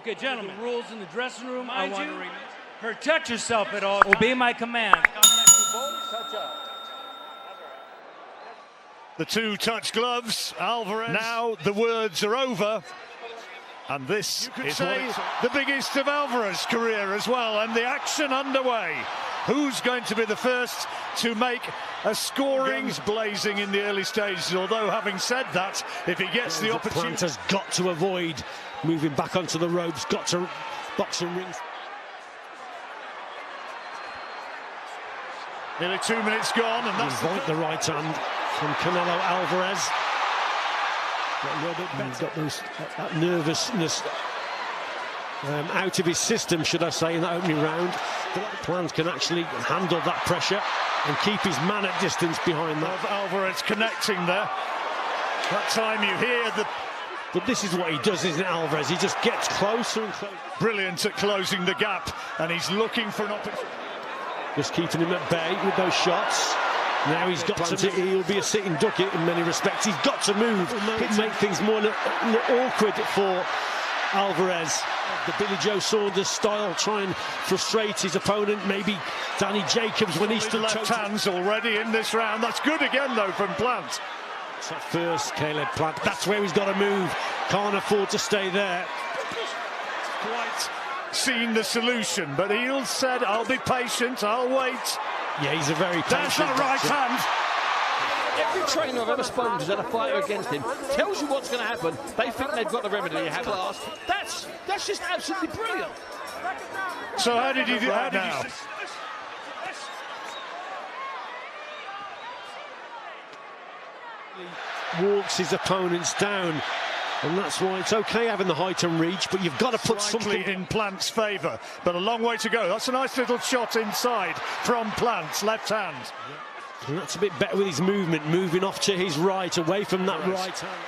Okay, gentlemen. The rules in the dressing room. Mind you, protect yourself at all times. Obey my command. The two touch gloves, Alvarez. Now the words are over. And this is the biggest of Alvarez's career as well. And the action underway. Who's going to be the first to make a scoring? Guns blazing in the early stages. Although, having said that, if he gets the opportunity... Plant has got to avoid moving back onto the ropes, got to boxing rings. Nearly 2 minutes gone, and that's the right hand from Canelo Alvarez. Got a little bit better. He's got that nervousness out of his system, should I say, in that opening round. Plant can actually handle that pressure and keep his man at distance behind that. Alvarez connecting there. That time you hear the... But this is what he does, isn't it, Alvarez? He just gets closer and closer. Brilliant at closing the gap, and he's looking for an opportunity. Just keeping him at bay with those shots. Now he's got to... He'll be a sitting duck in many respects. He's got to move. It makes things more awkward for Alvarez. The Billy Joe Saunders style, try and frustrate his opponent. Maybe Danny Jacobs when he stood left hands already in this round. That's good again, though, from Plant. So first, Caleb Plant. That's where he's got to move. Can't afford to stay there. Quite seen the solution, but Heald said, "I'll be patient. I'll wait." Yeah, he's a very patient. That's that right hand. Every trainer I've ever spoken to who's had a fighter against him tells you what's going to happen. They think they've got the remedy. You have class. That's just absolutely brilliant. So how did you do that now? Walks his opponents down, and that's why it's okay having the height and reach, but you've got to put something in Plant's favour, but a long way to go. That's a nice little shot inside from Plant's left hand. And that's a bit better with his movement, moving off to his right, away from that right hand.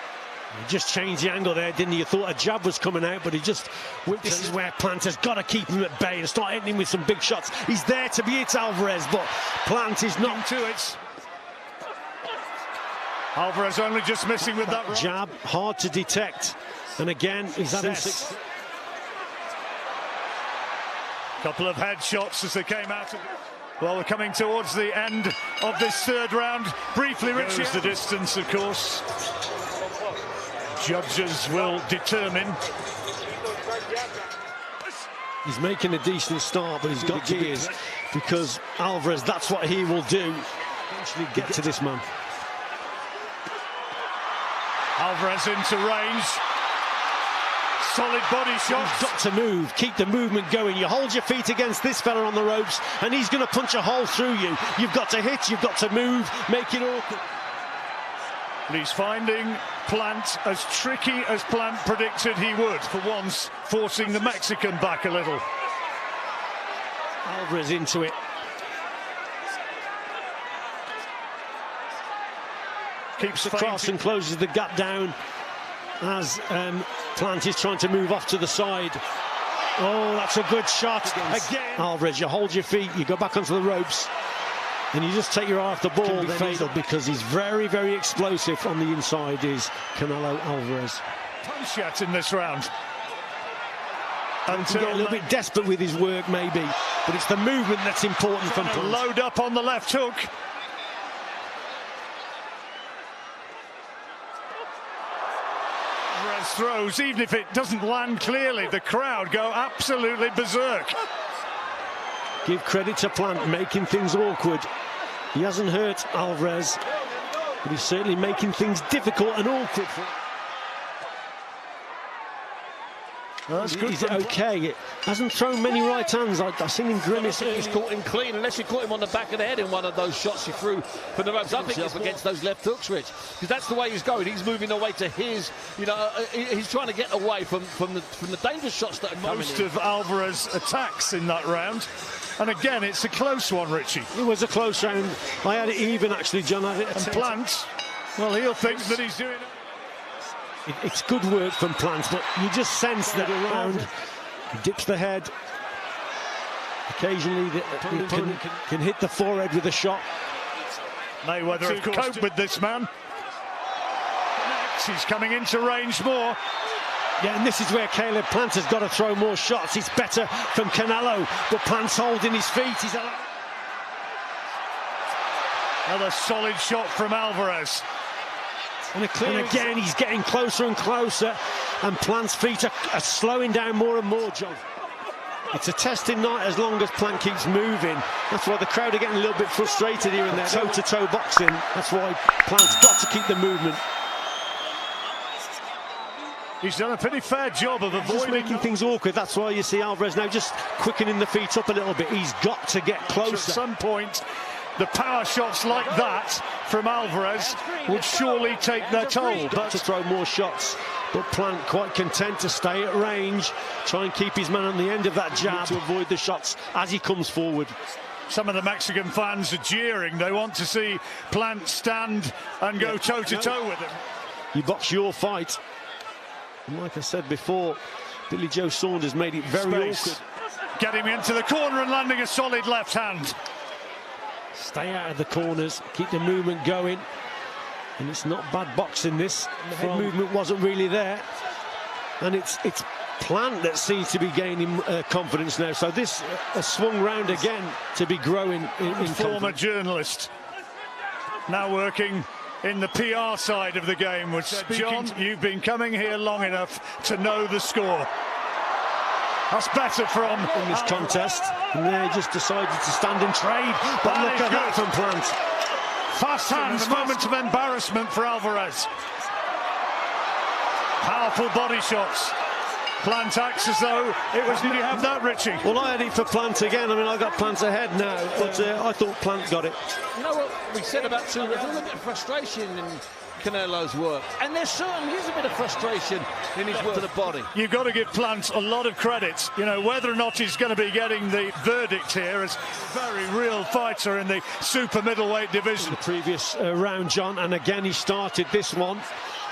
He just changed the angle there, didn't he? You thought a jab was coming out, but he just... This is where Plant has got to keep him at bay and start hitting him with some big shots. He's there to be hit, Alvarez, but Plant is not to it. Alvarez only just missing with that jab, hard to detect. And again, he's having six. Couple of headshots as they came out of it. Well, we're coming towards the end of this third round. Briefly, Richie. The distance, of course. Judges will determine. He's making a decent start, but he's got gears because Alvarez, that's what he will do. Eventually get to this man. Alvarez into range. Solid body shot. He's got to move, keep the movement going. You hold your feet against this fella on the ropes and he's going to punch a hole through you. You've got to hit, you've got to move, make it awkward. He's finding Plant as tricky as Plant predicted he would, for once forcing the Mexican back a little. Alvarez into it. Keeps across and closes the gap down as Plant is trying to move off to the side. Oh, that's a good shot again. Alvarez, you hold your feet, you go back onto the ropes, and you just take your eye off the ball. Can be fatal because he's very, very explosive on the inside. Is Canelo Alvarez. Punch yet in this round. Until a little bit desperate with his work, maybe, but it's the movement that's important from Plant. Load up on the left hook. Throws, even if it doesn't land clearly, the crowd go absolutely berserk. Give credit to Plant, making things awkward. He hasn't hurt Alvarez, but he's certainly making things difficult and awkward for him. That's good. He's okay. Hasn't thrown many right hands. I've seen him grimace. He's caught him clean, unless you caught him on the back of the head in one of those shots he threw from the ropes. I think it's against those left hooks, Rich, because that's the way he's going. He's moving away to his, he's trying to get away from the dangerous shots that are coming in. Most of Alvarez's attacks in that round. And again, it's a close one, Richie. It was a close round. I had it even, actually, John. And Plant, well, he'll think that he's doing it. It's good work from Plant, but you just sense that around he dips the head. Occasionally the opponent can hit the forehead with a shot. Mayweather, of course, cope with this man. He's coming into range more. Yeah, and this is where Caleb Plant has got to throw more shots. It's better from Canelo, but Plant's holding his feet. He's another solid shot from Alvarez. And again, he's getting closer and closer, and Plant's feet are slowing down more and more, John. It's a testing night as long as Plant keeps moving. That's why the crowd are getting a little bit frustrated here and there. Toe-to-toe boxing. That's why Plant's got to keep the movement. He's done a pretty fair job of avoiding... Just making things awkward. That's why you see Alvarez now just quickening the feet up a little bit. He's got to get closer. At some point, the power shots like that from Alvarez would surely take their toll. But to throw more shots, but Plant quite content to stay at range, try and keep his man on the end of that jab to avoid the shots as he comes forward. Some of the Mexican fans are jeering. They want to see Plant stand and go toe-to-toe with him. You box your fight. And like I said before, Billy Joe Saunders made it very awkward. Getting into the corner and landing a solid left hand. Stay out of the corners, keep the movement going. And it's not bad boxing, this. The head movement wasn't really there. And it's Plant that seems to be gaining confidence now. So this has swung round again to be growing in former journalist, now working in the PR side of the game, which said, John, you've been coming here long enough to know the score. That's better from in this contest, and they just decided to stand and trade. But look at that from Plant. Fast hands, moment of embarrassment for Alvarez. Powerful body shots. Plant acts as though it was. Did you have that, Richie? Well, I had it for Plant again. I mean, I got Plant ahead now, but I thought Plant got it. You know what we said about there's a little bit of frustration in Canelo's work, and there certainly is a bit of frustration in his work to the body. You've got to give Plant a lot of credit. You know, whether or not he's going to be getting the verdict here as a very real fighter in the super middleweight division. The previous round, John, and again he started this one.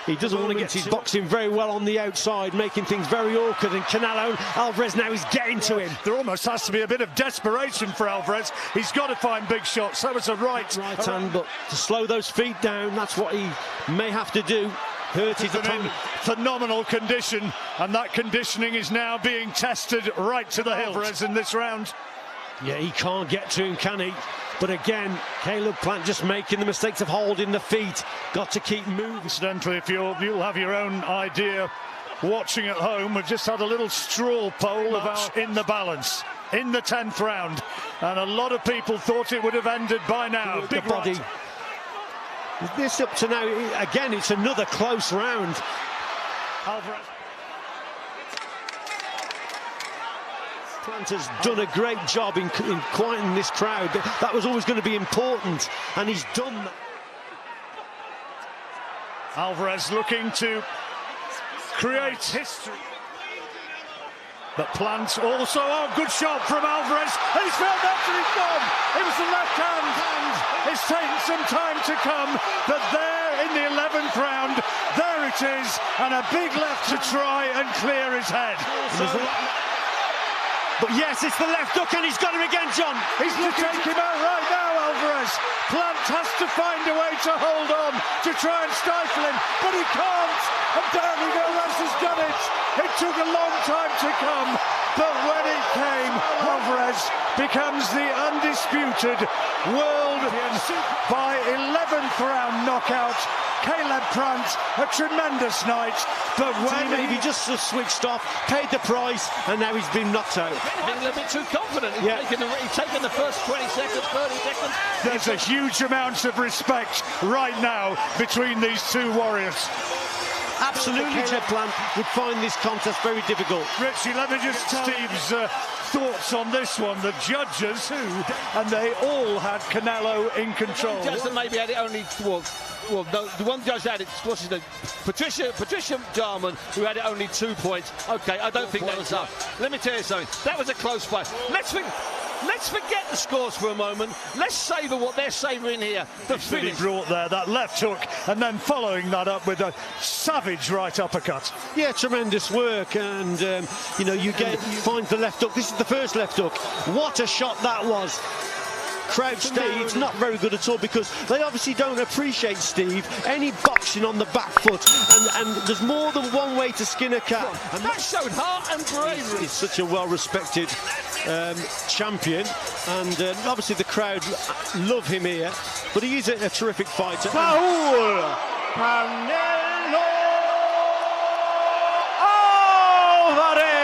He doesn't want to get his boxing very well on the outside, making things very awkward, and Canelo Alvarez now is getting to him. There almost has to be a bit of desperation for Alvarez. He's got to find big shots. That was a right hand, but to slow those feet down, that's what he may have to do. Hurt his opponent. Phenomenal condition, and that conditioning is now being tested right to the hilt. Alvarez in this round. Yeah, he can't get to him, can he? But again, Caleb Plant just making the mistakes of holding the feet. Got to keep moving. Incidentally, if you'll have your own idea watching at home, we've just had a little straw poll about in the balance in the 10th round, and a lot of people thought it would have ended by now. Big body. This up to now, again, it's another close round. Alvarez. Plant has done a great job in quieting this crowd. That was always going to be important, and he's done that. Alvarez looking to create history. But Plant also, good shot from Alvarez, and he's found after he's gone. It was the left hand. It's taken some time to come, but there in the 11th round, there it is, and a big left to try and clear his head. But yes, it's the left hook, and he's got him again, John. He's looking to take him out right now, Alvarez. Plant has to find a way to hold on, to try and stifle him, but he can't. Apparently Alvarez has done it. It took a long time to come, but when it came, Alvarez becomes the undisputed world by 11th round knockout. Caleb Plant, a tremendous night, but when he just switched off, paid the price, and now he's been knocked out. Being a little bit too confident. He's taken the first 20 seconds, 30 seconds. There's a huge amount of respect right now between these two warriors. Absolutely, Caleb Plant would find this contest very difficult. Richie, let me just Steve's thoughts on this one. The judges, and they all had Canelo in control. The judge that maybe had it only, well, no, the one judge had it, what's his name? Patricia Jarman, who had it only 2 points. Okay, I don't think that was up. Let me tell you something. That was a close fight. Let's forget the scores for a moment. Let's savour what they're savouring here. The finish. He brought there, that left hook, and then following that up with a savage right uppercut. Yeah, tremendous work, and you know, you find the left hook. This is the first left hook. What a shot that was. crouch down. It's not very good at all because they obviously don't appreciate, Steve, any boxing on the back foot. And there's more than one way to skin a cat. And that showed heart and bravery. He's such a well-respected champion, and obviously the crowd love him here. But he is a terrific fighter. CANELO Alvarez.